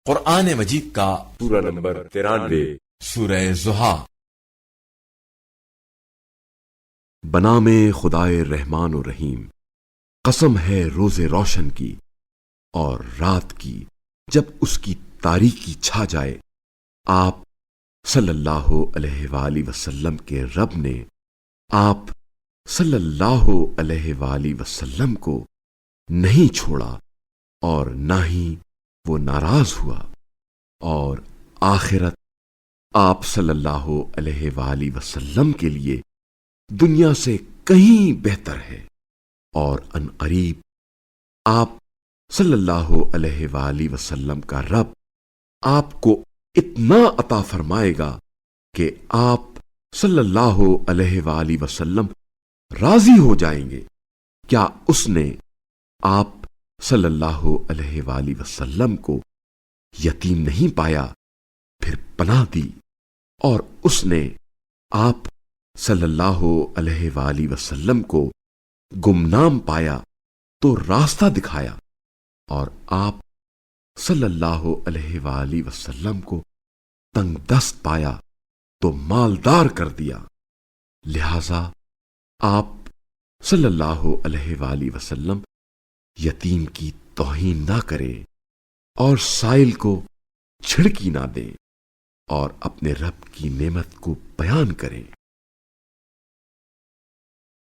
قرآن مجید کا سورہ نمبر 93 سورہ ضحیٰ۔ بنام خدائے رحمان و رحیم، قسم ہے روز روشن کی اور رات کی جب اس کی تاریکی چھا جائے۔ آپ صلی اللہ علیہ وآلہ وسلم کے رب نے آپ صلی اللہ علیہ وآلہ وسلم کو نہیں چھوڑا اور نہ ہی وہ ناراض ہوا، اور آخرت آپ صلی اللہ علیہ وآلہ وسلم کے لیے دنیا سے کہیں بہتر ہے، اور ان قریب آپ صلی اللہ علیہ وآلہ وسلم کا رب آپ کو اتنا عطا فرمائے گا کہ آپ صلی اللہ علیہ وآلہ وسلم راضی ہو جائیں گے۔ کیا اس نے آپ صلی اللہ علیہ وآلہ وسلم کو یتیم نہیں پایا پھر پناہ دی، اور اس نے آپ صلی اللہ علیہ وآلہ وسلم کو گمنام پایا تو راستہ دکھایا، اور آپ صلی اللہ علیہ وآلہ وسلم کو تنگ دست پایا تو مالدار کر دیا۔ لہذا آپ صلی اللہ علیہ وآلہ وسلم یتیم کی توہین نہ کرے اور سائل کو چھڑکی نہ دے، اور اپنے رب کی نعمت کو بیان کریں۔